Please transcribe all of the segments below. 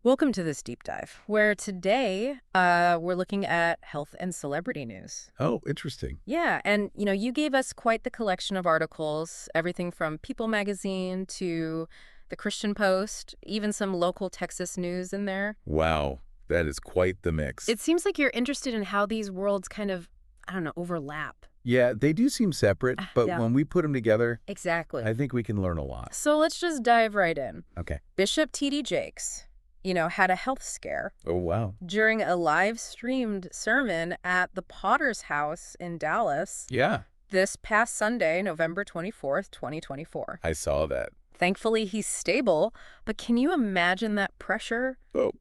Welcome to this deep dive, where today we're looking at health and celebrity news. Oh, interesting. Yeah, and you gave us quite the collection of articles, everything from People magazine to the Christian Post, even some local Texas news in there. Wow, that is quite the mix. It seems like you're interested in how these worlds kind of, I don't know, overlap. Yeah, they do seem separate, but Yeah, when we put them together, exactly. I think we can learn a lot. So let's just dive right in. Okay. Bishop T.D. Jakes, had a health scare Oh, wow. during a live-streamed sermon at the Potter's House in Dallas Yeah, this past Sunday, November 24th, 2024. I saw that. Thankfully, he's stable, but can you imagine that pressure? Oh,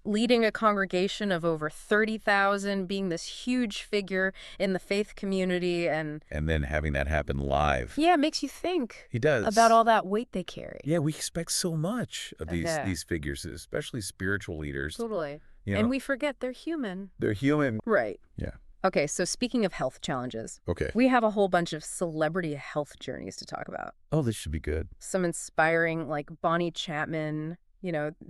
Leading a congregation of over 30,000, being this huge figure in the faith community, and and then having that happen live. yeah, it makes you think He does. about all that weight they carry. Yeah, we expect so much of these Okay. these figures, especially spiritual leaders. Totally. You know, And we forget they're human. they're human. Right. Yeah. Okay, so speaking of health challenges, Okay. we have a whole bunch of celebrity health journeys to talk about. Oh, this should be good. Some inspiring, like Bonnie Chapman,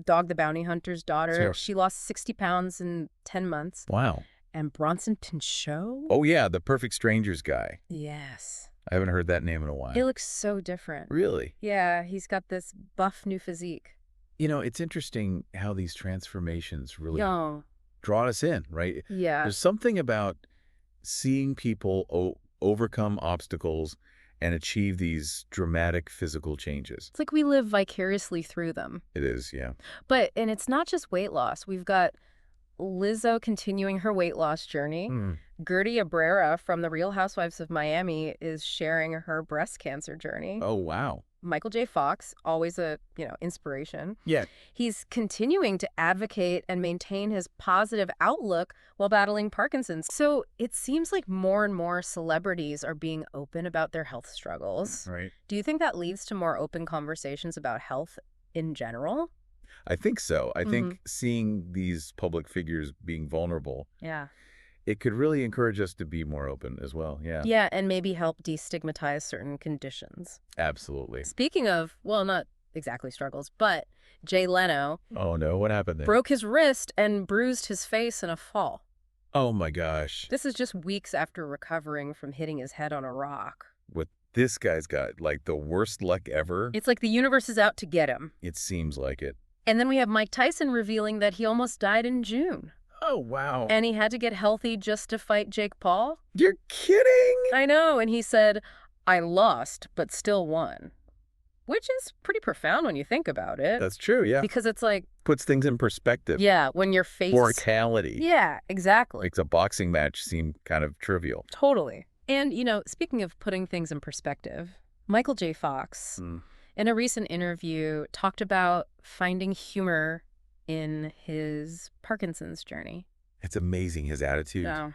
Dog the Bounty Hunter's daughter. Sure. She lost 60 pounds in 10 months. Wow. And Bronson Pinchot? Oh, yeah, the Perfect Strangers guy. Yes. I haven't heard that name in a while. He looks so different. Really? Yeah, he's got this buff new physique. It's interesting how these transformations really Young. draw us in, right? Yeah. There's something about seeing people overcome obstacles and achieve these dramatic physical changes. It's like we live vicariously through them. It is, yeah. And it's not just weight loss. We've got Lizzo continuing her weight loss journey. Gertie Abrera from The Real Housewives of Miami is sharing her breast cancer journey. Oh, wow. Michael J. Fox, always a, inspiration. Yeah. He's continuing to advocate and maintain his positive outlook while battling Parkinson's. So it seems like more and more celebrities are being open about their health struggles. Right. Do you think that leads to more open conversations about health in general? I think so. I think seeing these public figures being vulnerable, Yeah. it could really encourage us to be more open as well. Yeah. Yeah, and maybe help destigmatize certain conditions. Absolutely. Speaking of, well, not exactly struggles, but Jay Leno Oh, no. What happened there? broke his wrist and bruised his face in a fall. Oh, my gosh. This is just weeks after recovering from hitting his head on a rock. What this guy's got, like the worst luck ever. It's like the universe is out to get him. It seems like it. And then we have Mike Tyson revealing that he almost died in June. Oh, wow. And he had to get healthy just to fight Jake Paul. You're kidding? I know, and he said, "I lost, but still won." Which is pretty profound when you think about it. That's true, yeah. Because it's like, Puts things in perspective. yeah, when your face... Mortality. Yeah, exactly. Makes a boxing match seem kind of trivial. Totally. And, speaking of putting things in perspective, Michael J. Fox, in a recent interview, talked about finding humor in his Parkinson's journey. It's amazing his attitude, So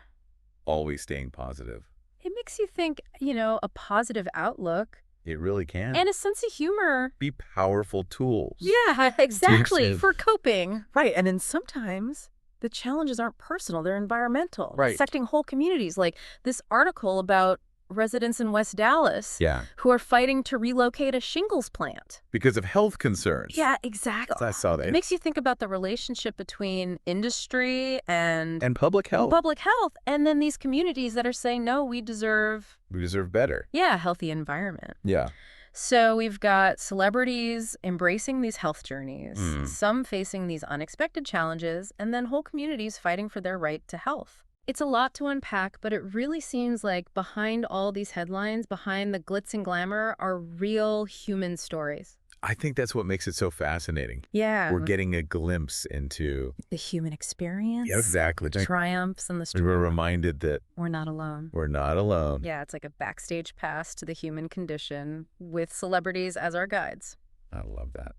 always staying positive. it makes you think, a positive outlook It really can. and a sense of humor. Be powerful tools. Yeah, exactly, Seriously. for coping. Right, and then sometimes the challenges aren't personal, they're environmental. Right. Affecting whole communities, like this article about residents in West Dallas Yeah, who are fighting to relocate a shingles plant. because of health concerns. Yeah, exactly. I saw It that. makes you think about the relationship between industry and And public health. public health, and then these communities that are saying, no, we deserve, We deserve better. a healthy environment. Yeah. So we've got celebrities embracing these health journeys, Mm. some facing these unexpected challenges, and then whole communities fighting for their right to health. It's a lot to unpack, but it really seems like behind all these headlines, behind the glitz and glamour, are real human stories. I think that's what makes it so fascinating. Yeah. We're getting a glimpse into... the human experience. Yeah, exactly. The triumphs and the We struggles. were reminded that We're not alone. we're not alone. Yeah, it's like a backstage pass to the human condition with celebrities as our guides. I love that.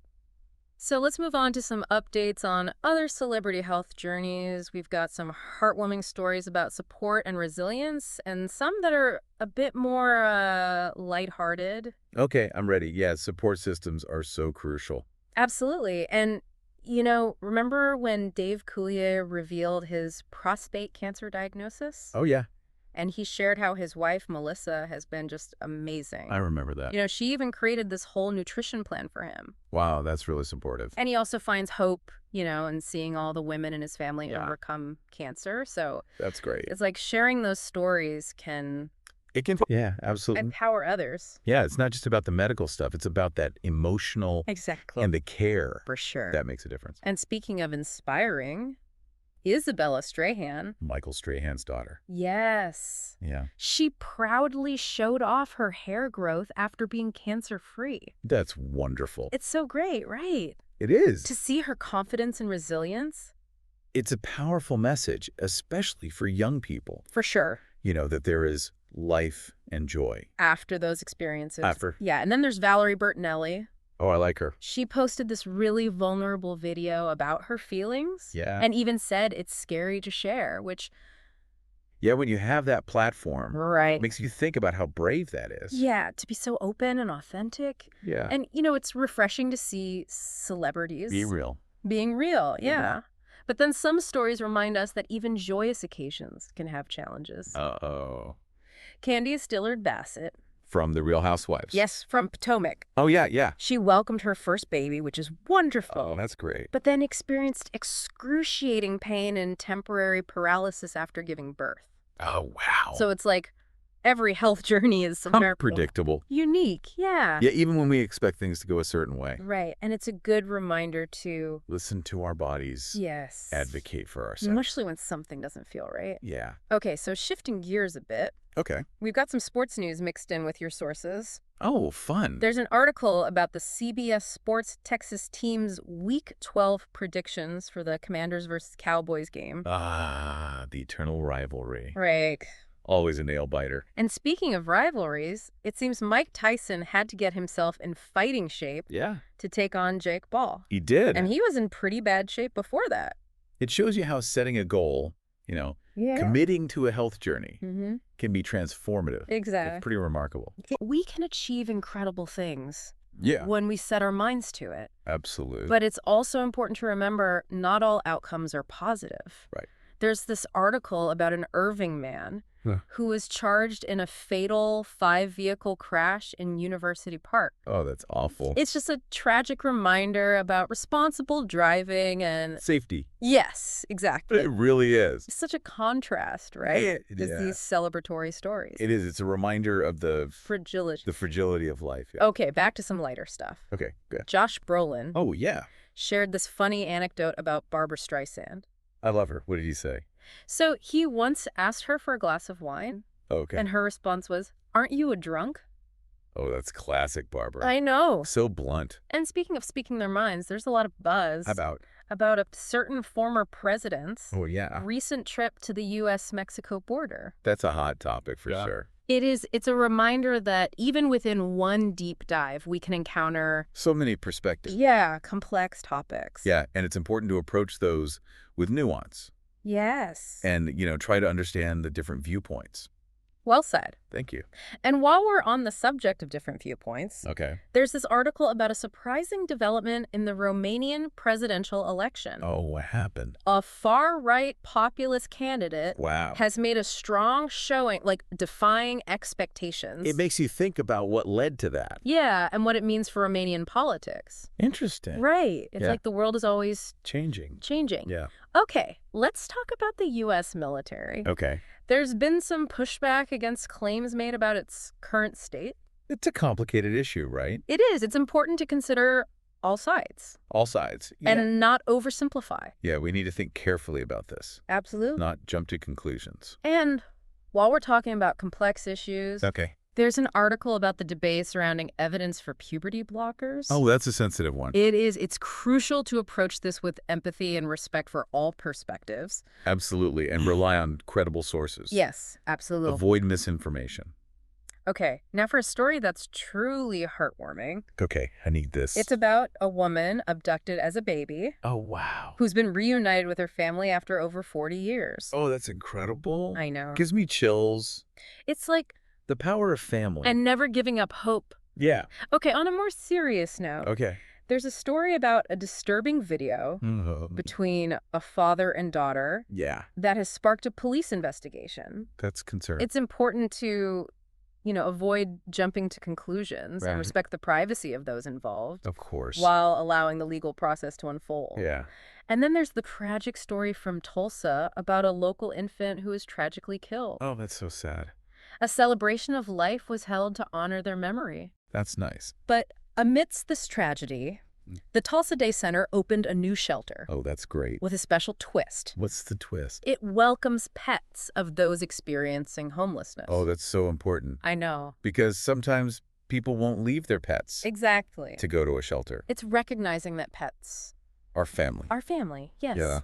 So let's move on to some updates on other celebrity health journeys. We've got some heartwarming stories about support and resilience, and some that are a bit more lighthearted. Okay, I'm ready. Yeah, support systems are so crucial. Absolutely. And, remember when Dave Coulier revealed his prostate cancer diagnosis? Oh, yeah. And he shared how his wife, Melissa, has been just amazing. I remember that. She even created this whole nutrition plan for him. Wow, that's really supportive. And he also finds hope, in seeing all the women in his family Yeah. overcome cancer. So That's great. it's like sharing those stories can It can, yeah, absolutely. empower others. Yeah, it's not just about the medical stuff. It's about that emotional Exactly. and the care For sure. that makes a difference. And speaking of inspiring, Isabella Strahan. Michael Strahan's daughter. Yes. Yeah. She proudly showed off her hair growth after being cancer-free. That's wonderful. It's so great, right? It is. To see her confidence and resilience. It's a powerful message, especially for young people, For sure. that there is life and joy. After those experiences. After. Yeah, and then there's Valerie Bertinelli. Oh, I like her. She posted this really vulnerable video about her feelings. Yeah. And even said it's scary to share, which... Yeah, when you have that platform, Right. it makes you think about how brave that is. Yeah, to be so open and authentic. Yeah. And, it's refreshing to see celebrities... Be real. Being real, Yeah. yeah. But then some stories remind us that even joyous occasions can have challenges. Uh-oh. Candice Dillard Bassett. From The Real Housewives. Yes, from Potomac. Oh, yeah, yeah. She welcomed her first baby, which is wonderful. Oh, that's great. But then experienced excruciating pain and temporary paralysis after giving birth. Oh, wow. So it's like every health journey is somewhere unpredictable. unique. Yeah. Yeah, even when we expect things to go a certain way. Right. And it's a good reminder to... Listen to our bodies. Yes. Advocate for ourselves. Especially when something doesn't feel right. Yeah. Okay, so shifting gears a bit. Okay. We've got some sports news mixed in with your sources. Oh, fun. There's an article about the CBS Sports Texas team's Week 12 predictions for the Commanders versus Cowboys game. Ah, the eternal rivalry. Right. Always a nail-biter. And speaking of rivalries, it seems Mike Tyson had to get himself in fighting shape Yeah. to take on Jake Paul. He did. And he was in pretty bad shape before that. It shows you how setting a goal, committing to a health journey Mm-hmm. can be transformative. Exactly. It's pretty remarkable. We can achieve incredible things Yeah. when we set our minds to it. Absolutely. But it's also important to remember not all outcomes are positive. Right. There's this article about an Irving man who was charged in a fatal 5-vehicle crash in University Park. Oh, that's awful. It's just a tragic reminder about responsible driving and... Safety. Yes, exactly. It really is. It's such a contrast, right? Yeah. Just these celebratory stories. It is. It's a reminder of the Fragility. of life. Yeah. Okay, back to some lighter stuff. Okay, good. Josh Brolin Oh, yeah. shared this funny anecdote about Barbra Streisand. I love her. What did he say? So he once asked her for a glass of wine, Oh, okay. and her response was, "Aren't you a drunk?" Oh, that's classic, Barbara. I know. So blunt. And speaking of speaking their minds, there's a lot of buzz about a certain former president's Oh, yeah. recent trip to the U.S.-Mexico border. That's a hot topic for sure. It is. It's a reminder that even within one deep dive, we can encounter, So many perspectives. complex topics. Yeah, and it's important to approach those with nuance Yes. and, try to understand the different viewpoints. Well said. Thank you. And while we're on the subject of different viewpoints, Okay. there's this article about a surprising development in the Romanian presidential election. Oh, what happened? A far-right populist candidate Wow. has made a strong showing, defying expectations. It makes you think about what led to that. Yeah, and what it means for Romanian politics. Interesting. Right. It's Yeah. like the world is always Changing. changing. Yeah. Okay, let's talk about the U.S. military. Okay. There's been some pushback against claims made about its current state. It's a complicated issue, right? It is. It's important to consider all sides. All sides. Yeah. And not oversimplify. Yeah, we need to think carefully about this, Absolutely. not jump to conclusions. And while we're talking about complex issues, Okay. there's an article about the debate surrounding evidence for puberty blockers. Oh, that's a sensitive one. It is. It's crucial to approach this with empathy and respect for all perspectives. Absolutely. And rely on credible sources. Yes, absolutely. Avoid misinformation. Okay, now for a story that's truly heartwarming. Okay, I need this. It's about a woman abducted as a baby Oh, wow. who's been reunited with her family after over 40 years. Oh, that's incredible. I know. Gives me chills. It's like, The power of family. and never giving up hope. Yeah. Okay, on a more serious note, Okay. There's a story about a disturbing video Oh, between a father and daughter yeah, that has sparked a police investigation. that's concern. It's important to, avoid jumping to conclusions and Right. respect the privacy of those involved Of course. while allowing the legal process to unfold. Yeah. And then there's the tragic story from Tulsa about a local infant who was tragically killed. Oh, that's so sad. A celebration of life was held to honor their memory. That's nice. But amidst this tragedy, the Tulsa Day Center opened a new shelter Oh, that's great. with a special twist. What's the twist? It welcomes pets of those experiencing homelessness. Oh, that's so important. I know. Because sometimes people won't leave their pets Exactly. to go to a shelter. It's recognizing that pets Our family. are family. Yes. Yeah.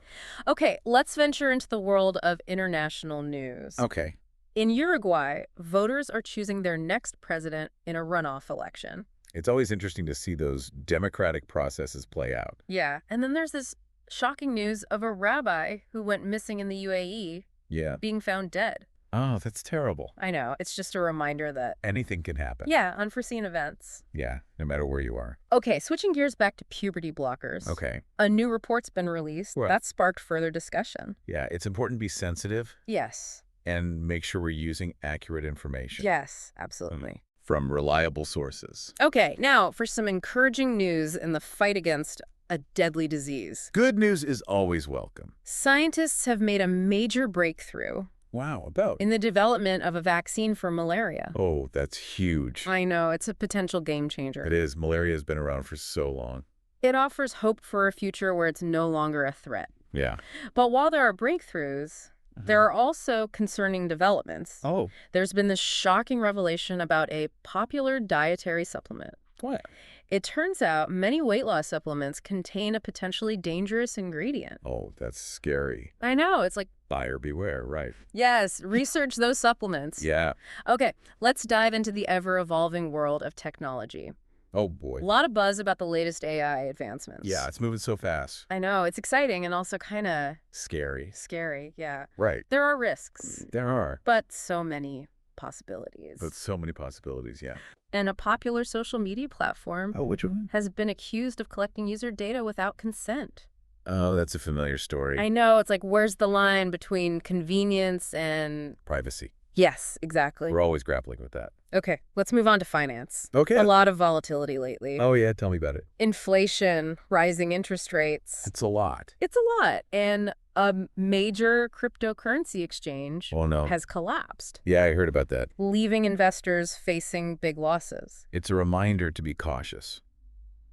Okay, let's venture into the world of international news. Okay. In Uruguay, voters are choosing their next president in a runoff election. It's always interesting to see those democratic processes play out. Yeah, and then there's this shocking news of a rabbi who went missing in the UAE Yeah. being found dead. Oh, that's terrible. I know, it's just a reminder that, Anything can happen. yeah, unforeseen events. Yeah, no matter where you are. Okay, switching gears back to puberty blockers. Okay. A new report's been released. What? That sparked further discussion. Yeah, it's important to be sensitive Yes. and make sure we're using accurate information. Yes, absolutely. From reliable sources. Okay, now for some encouraging news in the fight against a deadly disease. Good news is always welcome. Scientists have made a major breakthrough Wow, about? in the development of a vaccine for malaria. Oh, that's huge. I know, it's a potential game changer. It is. Malaria has been around for so long. It offers hope for a future where it's no longer a threat. Yeah. But while there are breakthroughs, there are also concerning developments. Oh, There's been this shocking revelation about a popular dietary supplement. what? It turns out many weight loss supplements contain a potentially dangerous ingredient. Oh, that's scary. I know, it's like, Buyer beware, right? yes, research those supplements. Yeah. Okay, let's dive into the ever-evolving world of technology. Oh, boy. A lot of buzz about the latest AI advancements. Yeah, it's moving so fast. I know, it's exciting and also kind of Scary. scary, yeah. Right. There are risks, There are. but so many possibilities. But so many possibilities, yeah. And a popular social media platform Oh, which one? has been accused of collecting user data without consent. Oh, that's a familiar story. I know, it's like, where's the line between convenience and... Privacy. Yes, exactly. We're always grappling with that. Okay, let's move on to finance. Okay. A lot of volatility lately. Oh, yeah, tell me about it. Inflation, rising interest rates. It's a lot. It's a lot. And a major cryptocurrency exchange Oh, no. has collapsed, Yeah, I heard about that. leaving investors facing big losses. It's a reminder to be cautious.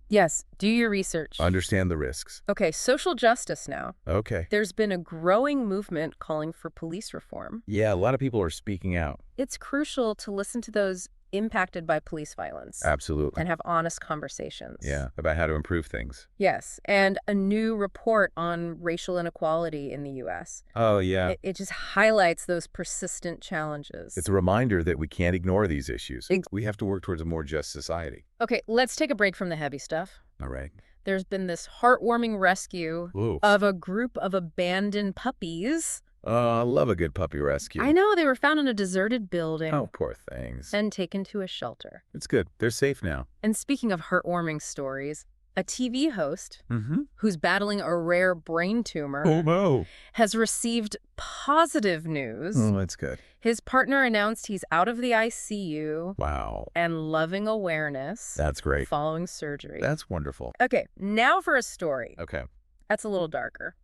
Yes, do your research. Understand the risks. Okay, social justice now. Okay. There's been a growing movement calling for police reform. Yeah, a lot of people are speaking out. It's crucial to listen to those impacted by police violence Absolutely. and have honest conversations. Yeah, about how to improve things. Yes, and a new report on racial inequality in the U.S. Oh, yeah. It just highlights those persistent challenges. It's a reminder that we can't ignore these issues. Ex- We have to work towards a more just society. Okay, let's take a break from the heavy stuff. All right. There's been this heartwarming rescue Ooh. of a group of abandoned puppies. I love a good puppy rescue. I know, they were found in a deserted building Oh, poor things. and taken to a shelter. It's good. They're safe now. And speaking of heartwarming stories, a TV host Mm-hmm. who's battling a rare brain tumor Oh, no. has received positive news. Oh, that's good. His partner announced he's out of the ICU Wow. and loving awareness That's great. following surgery. That's wonderful. Okay, now for a story Okay. that's a little darker.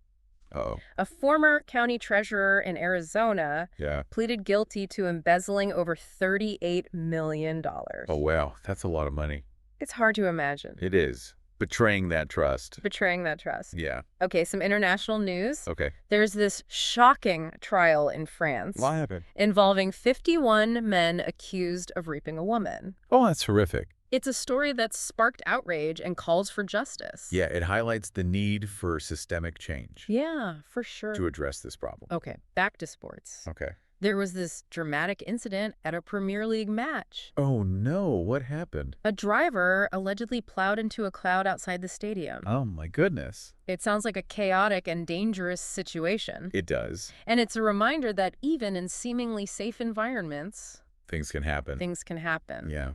Uh-oh. A former county treasurer in Arizona Yeah. pleaded guilty to embezzling over $38 million. Oh, wow. That's a lot of money. It's hard to imagine. It is. Betraying that trust. Betraying that trust. Yeah. Okay, some international news. Okay. There's this shocking trial in France What happened? involving 51 men accused of raping a woman. Oh, that's horrific. It's a story that's sparked outrage and calls for justice. Yeah, it highlights the need for systemic change Yeah, for sure. to address this problem. Okay, back to sports. Okay. There was this dramatic incident at a Premier League match. Oh, no. What happened? A driver allegedly plowed into a crowd outside the stadium. Oh, my goodness. It sounds like a chaotic and dangerous situation. It does. And it's a reminder that even in seemingly safe environments, Things can happen. things can happen. Yeah.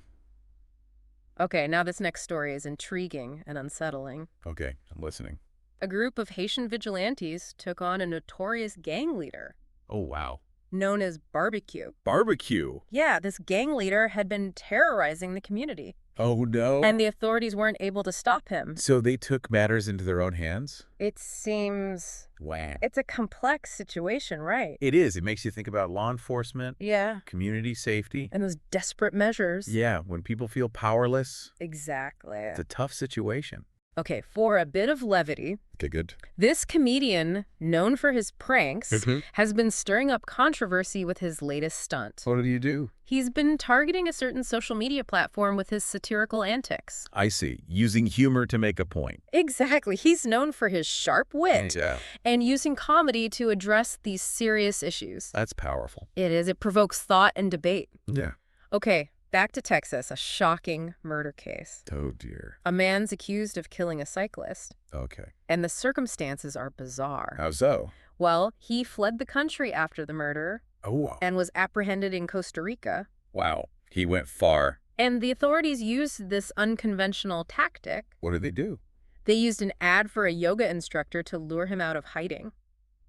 Okay, now this next story is intriguing and unsettling. Okay, I'm listening. A group of Haitian vigilantes took on a notorious gang leader Oh, wow. known as Barbecue. Barbecue. Yeah, this gang leader had been terrorizing the community, Oh, no. and the authorities weren't able to stop him. So they took matters into their own hands? It seems Wow. it's a complex situation, right? It is. It makes you think about law enforcement, Yeah, community safety. and those desperate measures. Yeah, when people feel powerless, Exactly. it's a tough situation. Okay, for a bit of levity, Okay, good. this comedian, known for his pranks, has been stirring up controversy with his latest stunt. What did you do? He's been targeting a certain social media platform with his satirical antics. I see. Using humor to make a point. Exactly. He's known for his sharp wit Yeah, and using comedy to address these serious issues. that's powerful. It is. It provokes thought and debate. Yeah. Okay, back to Texas, a shocking murder case. Oh, dear. A man's accused of killing a cyclist, Okay. and the circumstances are bizarre. How so? Well, he fled the country after the murder Oh, and was apprehended in Costa Rica. wow. He went far. And the authorities used this unconventional tactic. What did they do? They used an ad for a yoga instructor to lure him out of hiding.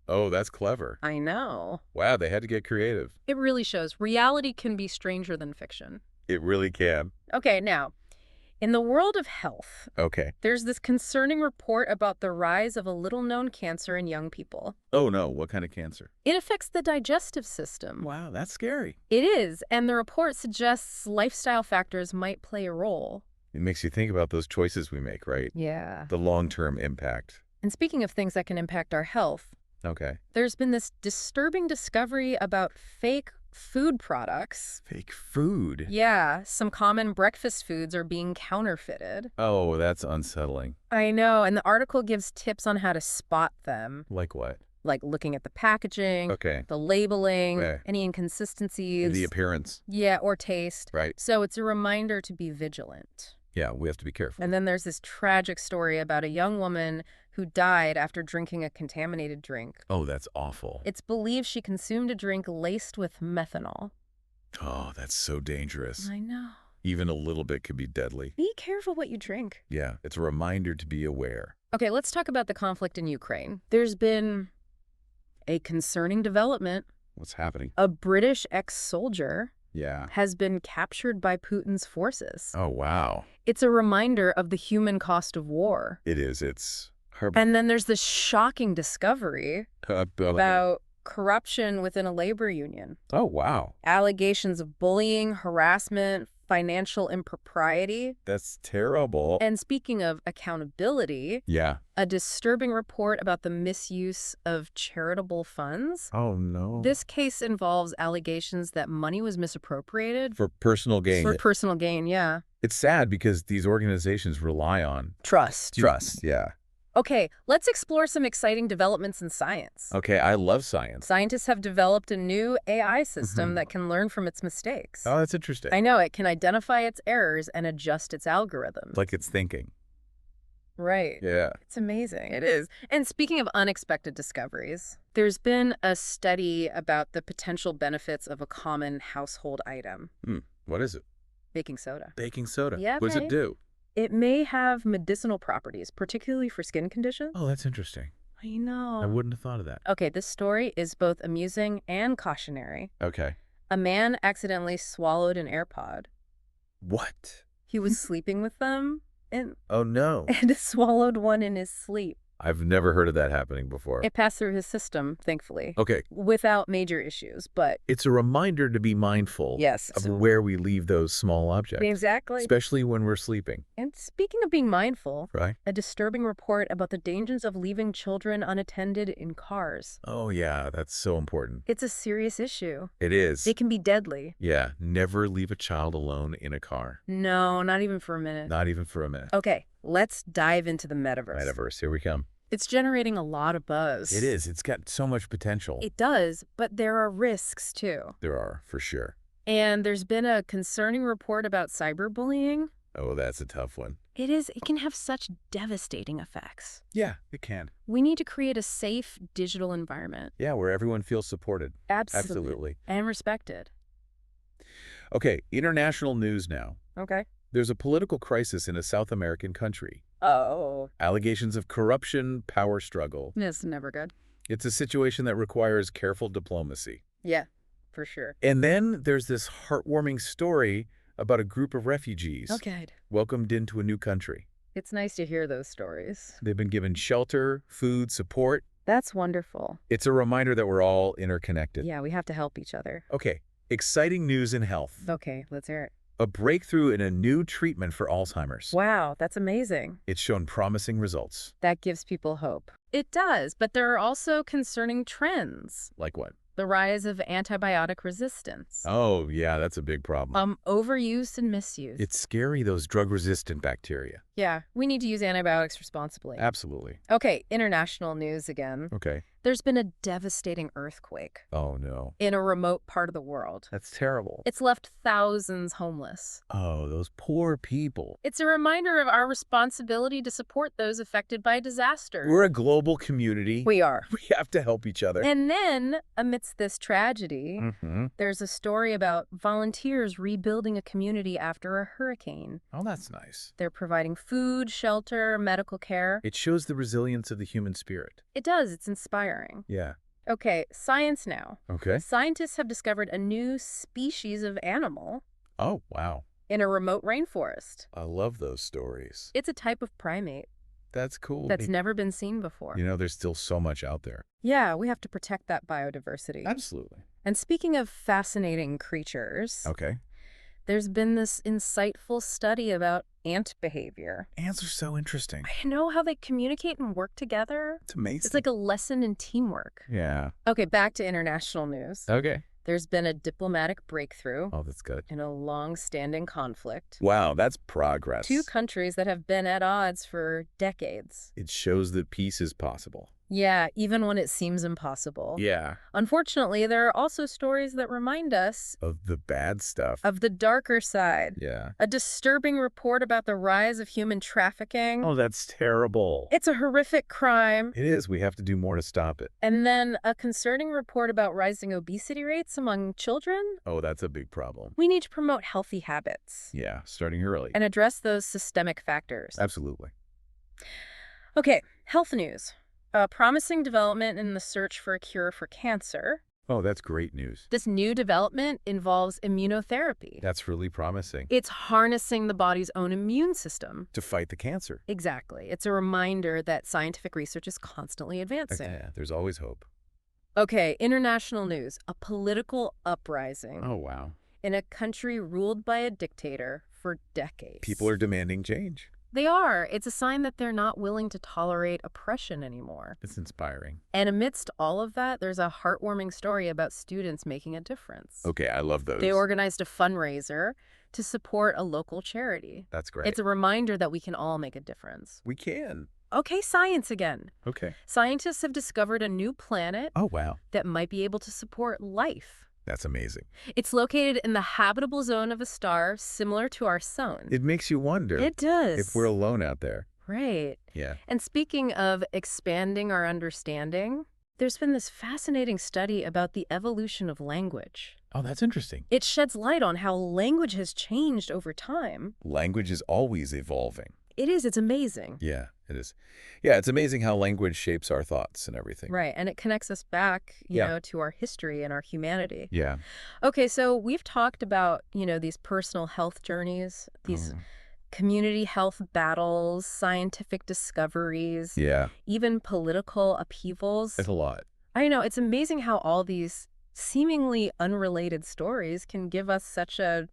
Oh, that's clever. I know. Wow, they had to get creative. It really shows reality can be stranger than fiction. It really can. Okay, now, in the world of health, Okay. there's this concerning report about the rise of a little-known cancer in young people. Oh, no. What kind of cancer? It affects the digestive system. Wow, that's scary. It is, and the report suggests lifestyle factors might play a role. It makes you think about those choices we make, right? Yeah. The long-term impact. And speaking of things that can impact our health, Okay. there's been this disturbing discovery about fake food products. Fake food. Yeah, some common breakfast foods are being counterfeited. Oh, that's unsettling. I know, and the article gives tips on how to spot them, Like what? like looking at the packaging, Okay. the labeling, Okay. any inconsistencies. The appearance. Yeah, or taste. Right. So it's a reminder to be vigilant. Yeah, we have to be careful. And then there's this tragic story about a young woman who died after drinking a contaminated drink. Oh, that's awful. It's believed she consumed a drink laced with methanol. Oh, that's so dangerous. I know. Even a little bit could be deadly. Be careful what you drink. Yeah, it's a reminder to be aware. Okay, let's talk about the conflict in Ukraine. There's been a concerning development. What's happening? A British ex-soldier Yeah. has been captured by Putin's forces. Oh, wow. It's a reminder of the human cost of war. It is. It's her. And then there's this shocking discovery about corruption within a labor union. Oh, wow. Allegations of bullying, harassment, financial impropriety. That's terrible. And speaking of accountability, Yeah. a disturbing report about the misuse of charitable funds. Oh, no. This case involves allegations that money was misappropriated For personal gain. for personal gain, yeah. It's sad because these organizations rely on Trust. trust. Yeah. Okay, let's explore some exciting developments in science. Okay, I love science. Scientists have developed a new AI system that can learn from its mistakes. Oh, that's interesting. I know, it can identify its errors and adjust its algorithms. Like it's thinking. Right. Yeah. It's amazing. It is. And speaking of unexpected discoveries, there's been a study about the potential benefits of a common household item, What is it? baking soda. Baking soda. Yeah, What does it babe. do? It may have medicinal properties, particularly for skin conditions. Oh, that's interesting. I know. I wouldn't have thought of that. Okay, this story is both amusing and cautionary. Okay. A man accidentally swallowed an AirPod. What? He was sleeping with them and Oh, no. swallowed one in his sleep. I've never heard of that happening before. It passed through his system, thankfully, Okay. without major issues, but It's a reminder to be mindful yes. of where we leave those small objects. Exactly. Especially when we're sleeping, And speaking of being mindful, right? a disturbing report about the dangers of leaving children unattended in cars. Oh, yeah, that's so important. It's a serious issue. It is. They can be deadly. Yeah, never leave a child alone in a car. No, not even for a minute. Not even for a minute. Okay, let's dive into the metaverse. Metaverse, here we come. It's generating a lot of buzz. It is. It's got so much potential. It does, but there are risks too. There are, for sure. And there's been a concerning report about cyberbullying. Oh, that's a tough one. It can have such devastating effects. Yeah, it can. We need to create a safe digital environment. Yeah, where everyone feels supported. Absolutely. And respected. Okay, international news now. Okay. There's a political crisis in a South American country. Oh. Allegations of corruption, power struggle. That's never good. It's a situation that requires careful diplomacy. Yeah, for sure. And then there's this heartwarming story about a group of refugees Okay. welcomed into a new country. It's nice to hear those stories. They've been given shelter, food, support. That's wonderful. It's a reminder that we're all interconnected. Yeah, we have to help each other. Okay, exciting news in health. Okay, let's hear it. A breakthrough in a new treatment for Alzheimer's. Wow, that's amazing. It's shown promising results. That gives people hope. It does, but there are also concerning trends. Like what? The rise of antibiotic resistance. Oh, yeah, that's a big problem. Overuse and misuse. It's scary, those drug-resistant bacteria. Yeah, we need to use antibiotics responsibly. Absolutely. Okay, international news again. Okay. There's been a devastating earthquake Oh, no. in a remote part of the world. That's terrible. It's left thousands homeless. Oh, those poor people. It's a reminder of our responsibility to support those affected by disaster. We're a global community. We are. We have to help each other. And then, amidst this tragedy, there's a story about volunteers rebuilding a community after a hurricane. Oh, that's nice. They're providing food, shelter, medical care. It shows the resilience of the human spirit. It does. It's inspiring. Yeah. Okay, science now. Okay. Scientists have discovered a new species of animal Oh, wow. in a remote rainforest. I love those stories. It's a type of primate That's cool. that's never been seen before. You know, there's still so much out there. Yeah, we have to protect that biodiversity. Absolutely. And speaking of fascinating creatures, Okay. there's been this insightful study about ant behavior. Ants are so interesting. I know how they communicate and work together. It's amazing. It's like a lesson in teamwork. Yeah. Okay, back to international news. Okay. There's been a diplomatic breakthrough Oh, that's good. in a long-standing conflict. Wow, that's progress. Two countries that have been at odds for decades. It shows that peace is possible. Yeah, even when it seems impossible. Yeah. Unfortunately, there are also stories that remind us Of the bad stuff. of the darker side. Yeah. A disturbing report about the rise of human trafficking. Oh, that's terrible. It's a horrific crime. It is. We have to do more to stop it. And then a concerning report about rising obesity rates among children. Oh, that's a big problem. We need to promote healthy habits Yeah, starting early. and address those systemic factors. Absolutely. Okay, health news. A promising development in the search for a cure for cancer. Oh, that's great news. This new development involves immunotherapy. That's really promising. It's harnessing the body's own immune system. To fight the cancer. Exactly. It's a reminder that scientific research is constantly advancing. Yeah, there's always hope. Okay, international news. A political uprising Oh, wow. in a country ruled by a dictator for decades. People are demanding change. They are. It's a sign that they're not willing to tolerate oppression anymore. It's inspiring. And amidst all of that, there's a heartwarming story about students making a difference. Okay, I love those. They organized a fundraiser to support a local charity. That's great. It's a reminder that we can all make a difference. We can. Okay, science again. Okay. Scientists have discovered a new planet Oh, wow. that might be able to support life. That's amazing. It's located in the habitable zone of a star similar to our sun. It makes you wonder It does. if we're alone out there. Right. Yeah. And speaking of expanding our understanding, there's been this fascinating study about the evolution of language. Oh, that's interesting. It sheds light on how language has changed over time. Language is always evolving. It is. It's amazing. Yeah, it is. Yeah, it's amazing how language shapes our thoughts and everything. Right. And it connects us back, you Yeah. know, to our history and our humanity. Yeah. Okay, so we've talked about, you know, these personal health journeys, these Oh. community health battles, scientific discoveries, Yeah, even political upheavals. it's a lot. I know, it's amazing how all these seemingly unrelated stories can give us such a,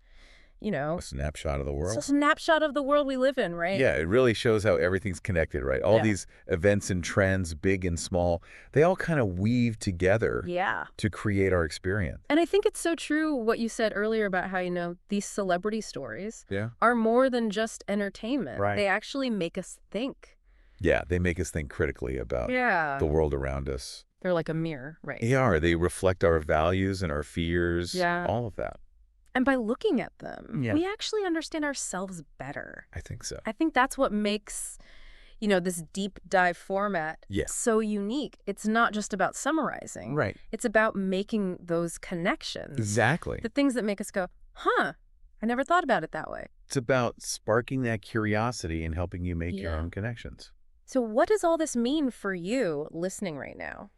you know, A snapshot of the it's world. a snapshot of the world we live in, right? Yeah, it really shows how everything's connected, right? All Yeah. these events and trends, big and small, they all kind of weave together Yeah. to create our experience. And I think it's so true what you said earlier about how, you know, these celebrity stories Yeah. are more than just entertainment. Right. They actually make us think. Yeah, they make us think critically about Yeah. the world around us. They're like a mirror, right? They are. They reflect our values and our fears, Yeah. all of that. And by looking at them, Yeah. we actually understand ourselves better. I think so. I think that's what makes, you know, this deep dive format Yeah. so unique. It's not just about summarizing. Right. It's about making those connections. Exactly. The things that make us go, huh, I never thought about it that way. It's about sparking that curiosity and helping you make your Yeah. own connections. So what does all this mean for you listening right now?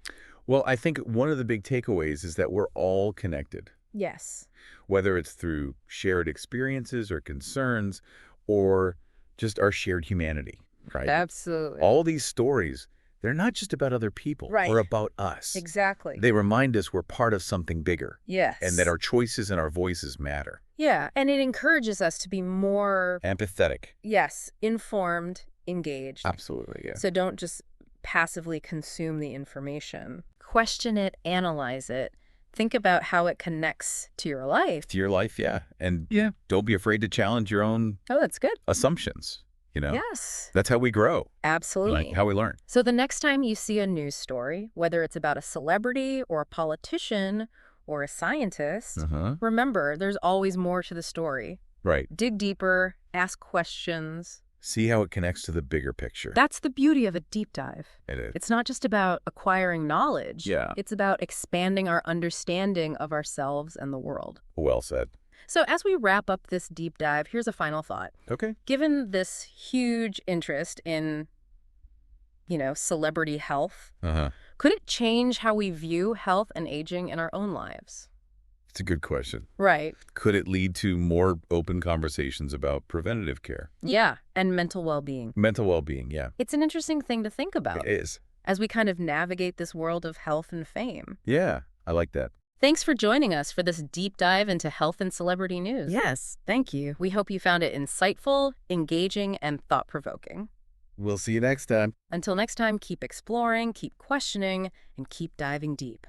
Well, I think one of the big takeaways is that we're all connected, Yes. whether it's through shared experiences or concerns or just our shared humanity, right? Absolutely. All these stories, they're not just about other people Right. or about us. Exactly. They remind us we're part of something bigger and that Yes. our choices and our voices matter. Yeah, and it encourages us to be more, Empathetic. yes, informed, engaged. Absolutely, yeah. So don't just passively consume the information. Question it, analyze it, think about how it connects to your life. To your life, yeah. And yeah, don't be afraid to challenge your own Oh, that's good. assumptions, Yes, That's how we grow, absolutely. how we learn. So the next time you see a news story, whether it's about a celebrity or a politician or a scientist, Uh-huh. remember there's always more to the story. Right. Dig deeper, ask questions. See how it connects to the bigger picture. That's the beauty of a deep dive. It is. It's not just about acquiring knowledge. Yeah. It's about expanding our understanding of ourselves and the world. Well said. So as we wrap up this deep dive, here's a final thought. Okay. Given this huge interest in, celebrity health, Uh-huh. could it change how we view health and aging in our own lives? It's a good question. Right. Could it lead to more open conversations about preventative care? Yeah, and mental well-being. Mental well-being, yeah. It's an interesting thing to think It about is. as we kind of navigate this world of health and fame. Yeah, I like that. Thanks for joining us for this deep dive into health and celebrity news. Yes, thank you. We hope you found it insightful, engaging, and thought-provoking. We'll see you next time. Until next time, keep exploring, keep questioning, and keep diving deep.